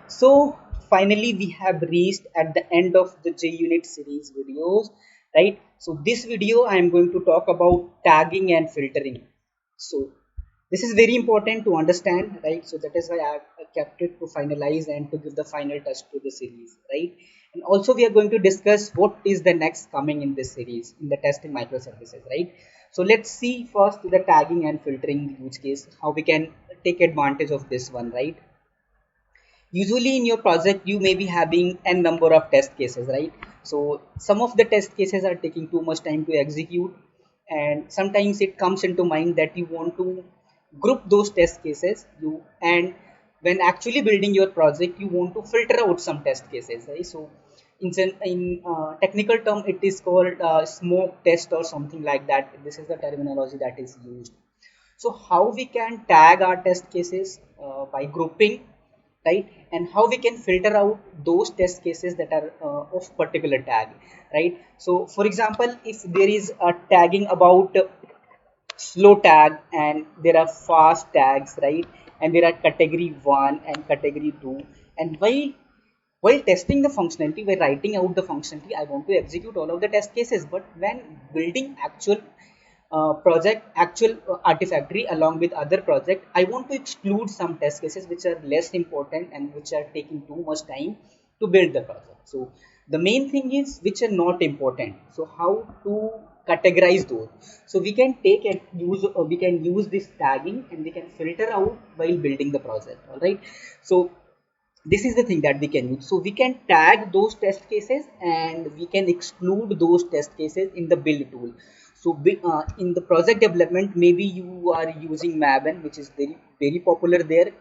So finally we have reached at the end of the JUnit series videos, right? So this video I am going to talk about tagging and filtering. So this is very important to understand, right? So that is why I kept it to finalize and to give the final touch to the series, right? And also we are going to discuss what is the next coming in this series in the testing microservices, right? So let's see first the tagging and filtering use case, how we can take advantage of this one, right? Usually in your project you may be having n number of test cases, right? So some of the test cases are taking too much time to execute, and sometimes it comes into mind that you want to group those test cases you and when actually building your project you want to filter out some test cases, right? So in technical term it is called smoke test or something like that. This is the terminology that is used. So how we can tag our test cases by grouping, right? And how we can filter out those test cases that are of particular tag, right? So for example, if there is a tagging about slow tag and there are fast tags, right? And there are category 1 and category 2, and while testing the functionality, while writing out the functionality, I want to execute all of the test cases. But when building actual project, actual artifactory along with other project, I want to exclude some test cases which are less important and which are taking too much time to build the project. So the main thing is which are not important. So how to categorize those? So we can take and use we can use this tagging and we can filter out while building the project. All right. So this is the thing that we can use. So we can tag those test cases and we can exclude those test cases in the build tool. So in the project development, maybe you are using Maven, which is very popular there,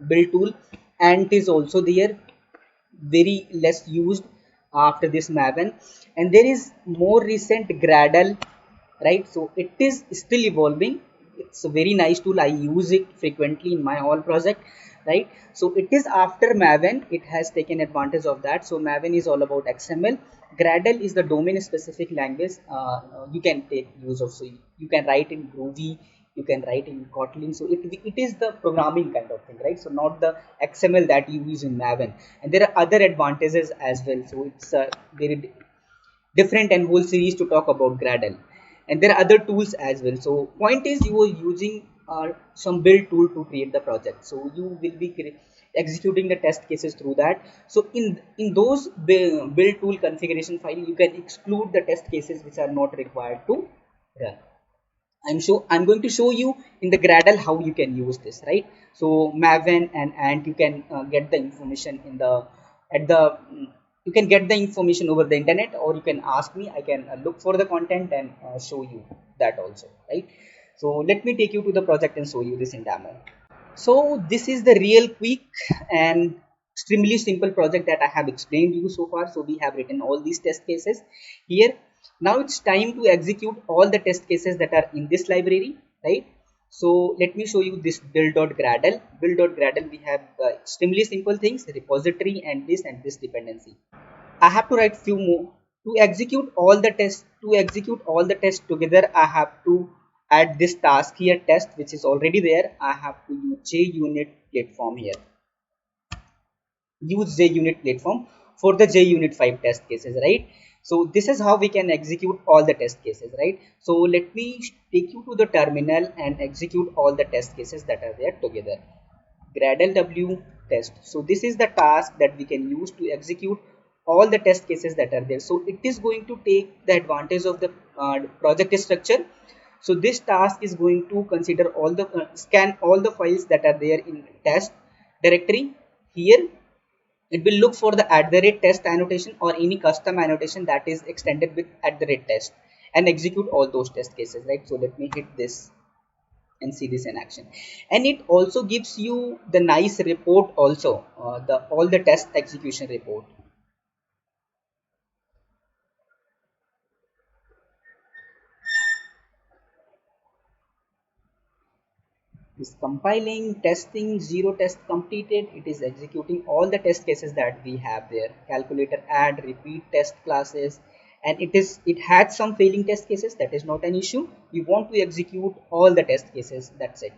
build tool, and it is also there, very less used after this Maven. And there is more recent Gradle, right? So it is still evolving. It's a very nice tool. I use it frequently in my all project, right? So it is after Maven. It has taken advantage of that. So Maven is all about XML. Gradle is the domain specific language you can take use of. So you can write in Groovy, you can write in Kotlin. So it is the programming kind of thing, right? So not the XML that you use in Maven. And there are other advantages as well. So it's very different and whole series to talk about Gradle. And there are other tools as well. So point is you are using some build tool to create the project. So you will be executing the test cases through that. So in those build tool configuration file, you can exclude the test cases which are not required to run. I'm going to show you in the Gradle how you can use this, right? So Maven and Ant, you can get the information in the at the you can get the information over the internet, or you can ask me. I can look for the content and show you that also, right? So let me take you to the project and show you this in demo. So this is the real quick and extremely simple project that I have explained to you so far. So we have written all these test cases here. Now it's time to execute all the test cases that are in this library, right? So let me show you this build.gradle. Build.gradle, we have extremely simple things, repository and this dependency. I have to write few more to execute all the tests. To execute all the tests together, I have to add this task here, test, which is already there. I have to use JUnit platform here. Use JUnit platform for the JUnit5 test cases, right? So this is how we can execute all the test cases, right? So let me take you to the terminal and execute all the test cases that are there together. Gradle w test. So this is the task that we can use to execute all the test cases that are there. So it is going to take the advantage of the project structure. So this task is going to consider all the scan all the files that are there in test directory. Here it will look for the @test annotation or any custom annotation that is extended with @test and execute all those test cases, right? So let me hit this and see this in action. And it also gives you the nice report also, the all the test execution report. Is compiling, testing, zero test completed. It is executing all the test cases that we have there. Calculator, add, repeat test classes, and it had some failing test cases. That is not an issue. We want to execute all the test cases. That's it.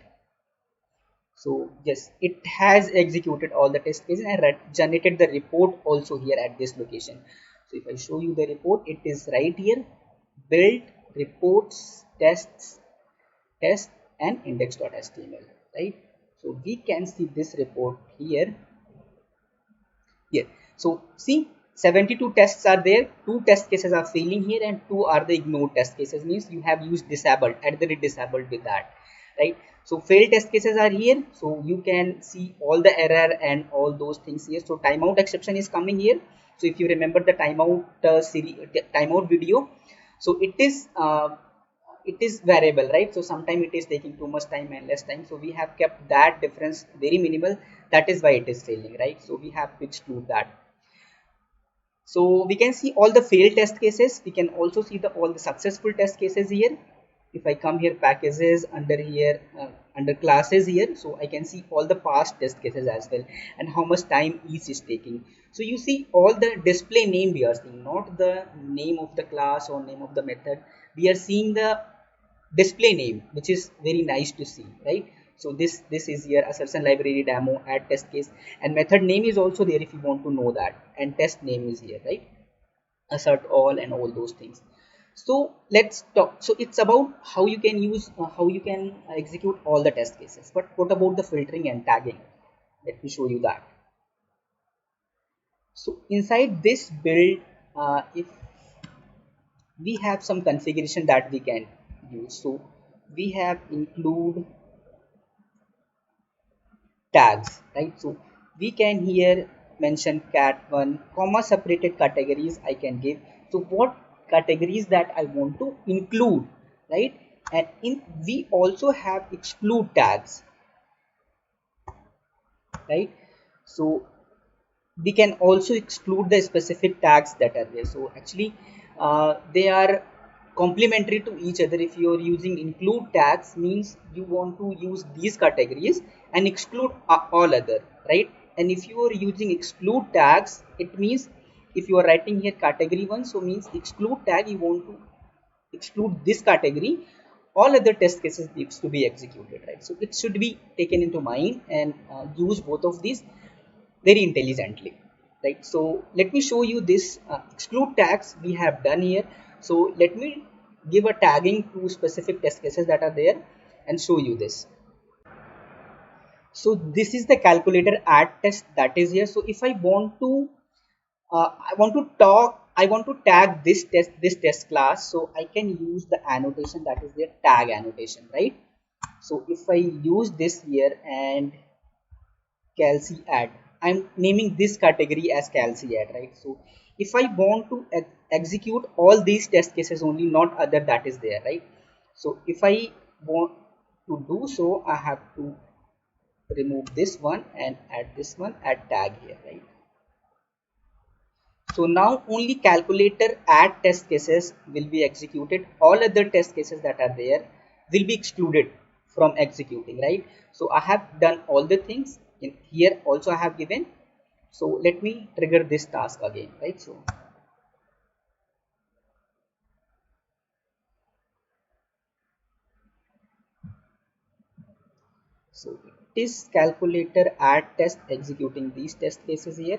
So yes, it has executed all the test cases and generated the report also here at this location. So if I show you the report, it is right here: build, reports, tests, test, and index.html, right? So we can see this report here. Here, so see, 72 tests are there, 2 test cases are failing here, and 2 are the ignored test cases, means you have used disabled at the rate disabled with that, right? So failed test cases are here, so you can see all the error and all those things here. So timeout exception is coming here. So if you remember the timeout series, timeout video, so it is variable, right? So sometimes it is taking too much time and less time, so we have kept that difference very minimal. That is why it is failing, right? So we have to exclude that. So we can see all the failed test cases. We can also see the all the successful test cases here. If I come here, packages, under here, under classes here, so I can see all the past test cases as well and how much time each is taking. So you see all the display name we are seeing, not the name of the class or name of the method. We are seeing the display name, which is very nice to see, right? So this is here assertion library demo add test case, and method name is also there if you want to know that, and test name is here, right? Assert all and all those things. So let's talk. So it's about how you can use how you can execute all the test cases. But what about the filtering and tagging? Let me show you that. So inside this build, if we have some configuration that we can use, so we have include tags, right? So we can here mention cat1 comma separated categories I can give. So what categories that I want to include, right? And in we also have exclude tags, right? So we can also exclude the specific tags that are there. So actually they are complementary to each other. If you are using include tags, means you want to use these categories and exclude all other, right? And if you are using exclude tags, it means if you are writing here category 1, so means exclude tag, you want to exclude this category, all other test cases needs to be executed, right? So it should be taken into mind and use both of these very intelligently, right? So let me show you this exclude tags we have done here. So let me give a tagging to specific test cases that are there and show you this. So this is the calculator add test that is here. So if I want to I want to tag this test class, so I can use the annotation that is their tag annotation, right? So if I use this here and calci add, I'm naming this category as calci add, right? So if I want to execute all these test cases only, not other that is there, right? So if I want to do so, I have to remove this one and add this one, add tag here, right? So now only calculator add test cases will be executed. All other test cases that are there will be excluded from executing, right? So I have done all the things in here. Also I have given. So let me trigger this task again, right? So it is calculator add test executing these test cases here.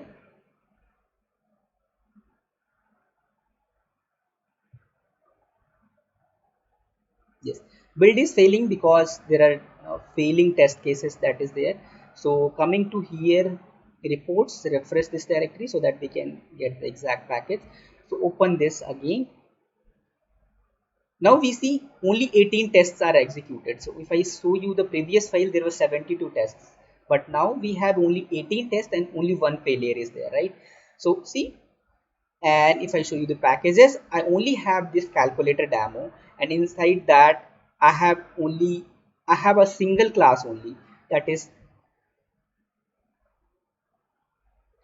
Yes, build is failing because there are failing test cases that is there. So coming to here, reports, refresh this directory so that we can get the exact package. So open this again. Now we see only 18 tests are executed. So if I show you the previous file, there were 72 tests, but now we have only 18 tests and only one failure is there, right? So see, and if I show you the packages, I only have this calculator demo, and inside that I have a single class only, that is,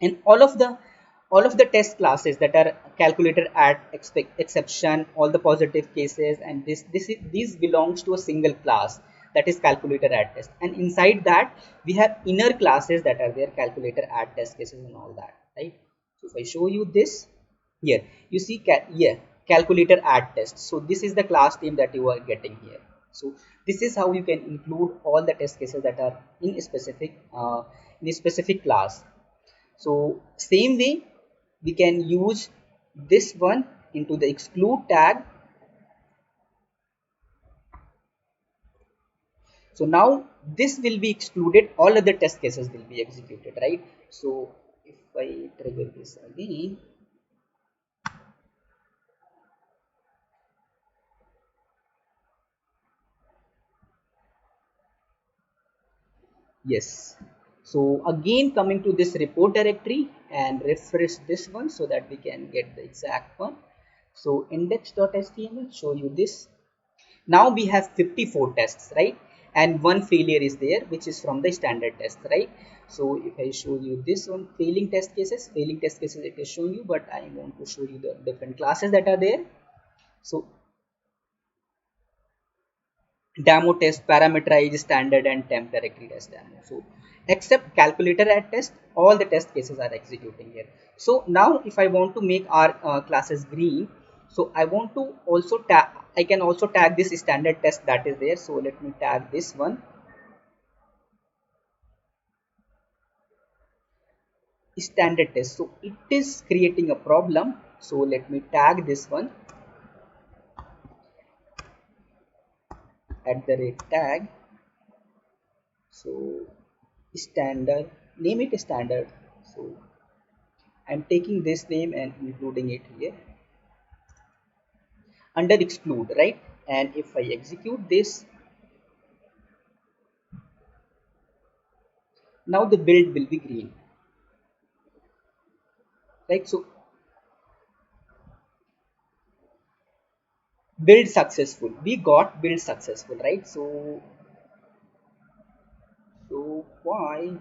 and all of the test classes that are calculator add exception, all the positive cases, and these belongs to a single class, that is calculator add test, and inside that we have inner classes that are there, calculator add test cases and all that, right? So if I show you this here, you see calculator add test. So this is the class name that you are getting here, So this is how you can include all the test cases that are in a specific class. So same way we can use this one into the exclude tag. So now this will be excluded, all other test cases will be executed, right? So if I trigger this again, yes. So again coming to this report directory and refresh this one so that we can get the exact one. So index.html show you this. Now we have 54 tests, right? And one failure is there, which is from the standard test, right? So if I show you this one, failing test cases it is showing you, but I want to show you the different classes that are there. So demo test, parameterize, standard, and temp directory test demo. So except calculator at test, all the test cases are executing here. So now if I want to make our classes green, so I want to also tag, I can also tag this standard test that is there. So let me tag this one standard test. So it is creating a problem. So let me tag this one at the rate tag. So standard, name it standard. So I'm taking this name and including it here under exclude, right? And if I execute this, now the build will be green, right? So build successful, we got build successful, right? So why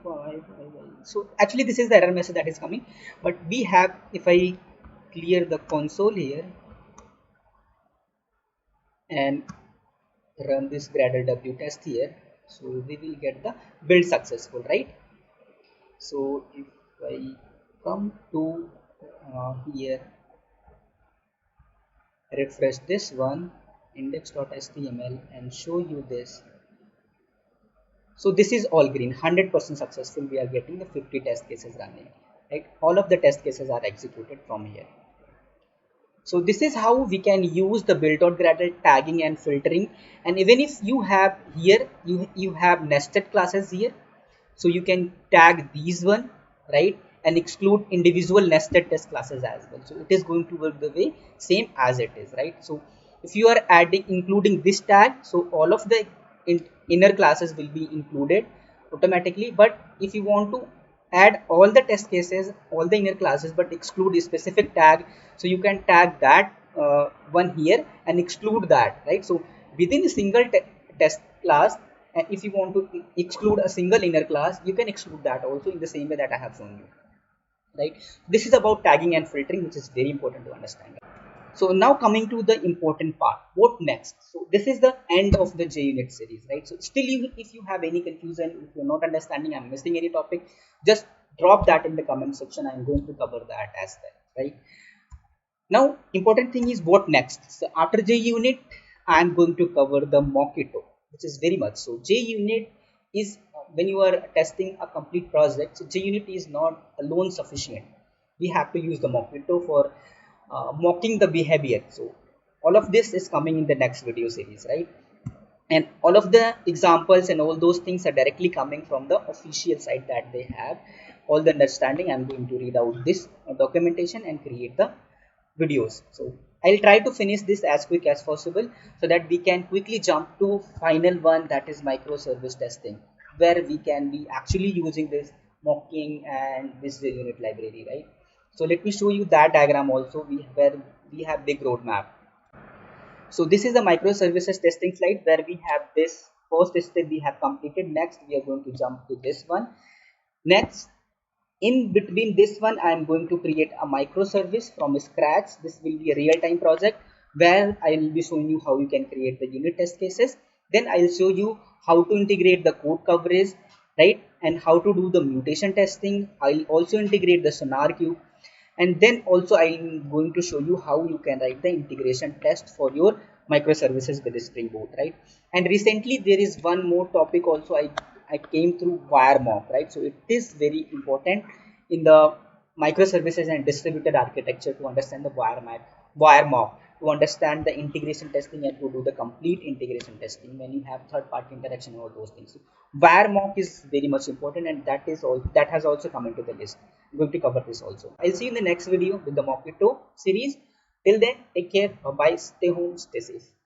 so actually this is the error message that is coming, but we have, if I clear the console here and run this Gradle w test here, so we will get the build successful, right? So if I come to here, refresh this one index.html and show you this. So this is all green, 100% successful. We are getting the 50 test cases running, right? All of the test cases are executed from here. So this is how we can use the build.gradle tagging and filtering. And even if you have here, you have nested classes here, so you can tag these one, right, and exclude individual nested test classes as well. So it is going to work the way same as it is, right? So if you are including this tag, so all of the inner classes will be included automatically. But if you want to add all the test cases, all the inner classes, but exclude a specific tag, so you can tag that one here and exclude that, right? So within a single test class, and if you want to exclude a single inner class, you can exclude that also in the same way that I have shown you, right? This is about tagging and filtering, which is very important to understand. So now coming to the important part, what next? So this is the end of the JUnit series, right? So still, if you have any confusion, if you're not understanding, I'm missing any topic, just drop that in the comment section. I'm going to cover that as well, right? Now, important thing is what next. So after JUnit, I'm going to cover the Mockito, which is very much so. JUnit is when you are testing a complete project. So JUnit is not alone sufficient. We have to use the Mockito for mocking the behavior. So all of this is coming in the next video series, right? And all of the examples and all those things are directly coming from the official site that they have. All the understanding, I'm going to read out this documentation and create the videos. So I'll try to finish this as quick as possible so that we can quickly jump to final one, that is microservice testing, where we can be actually using this mocking and this JUnit library, right? So let me show you that diagram also, where we have big roadmap. So this is a microservices testing slide where we have this first step we have completed. Next we are going to jump to this one. Next, in between this one, I am going to create a microservice from scratch. This will be a real-time project where I will be showing you how you can create the unit test cases. Then I will show you how to integrate the code coverage, right, and how to do the mutation testing. I will also integrate the sonar cube, and then also I am going to show you how you can write the integration test for your microservices with Spring Boot, right? And recently there is one more topic also I came through wire mock, right? So it is very important in the microservices and distributed architecture to understand the wire mock, to understand the integration testing and to do the complete integration testing when you have third party interaction and all those things. So wire mock is very much important, and that is all that has also come into the list. I'm going to cover this also. I'll see you in the next video with the mock 2 series. Till then, take care. Bye bye. Stay home. Stay safe.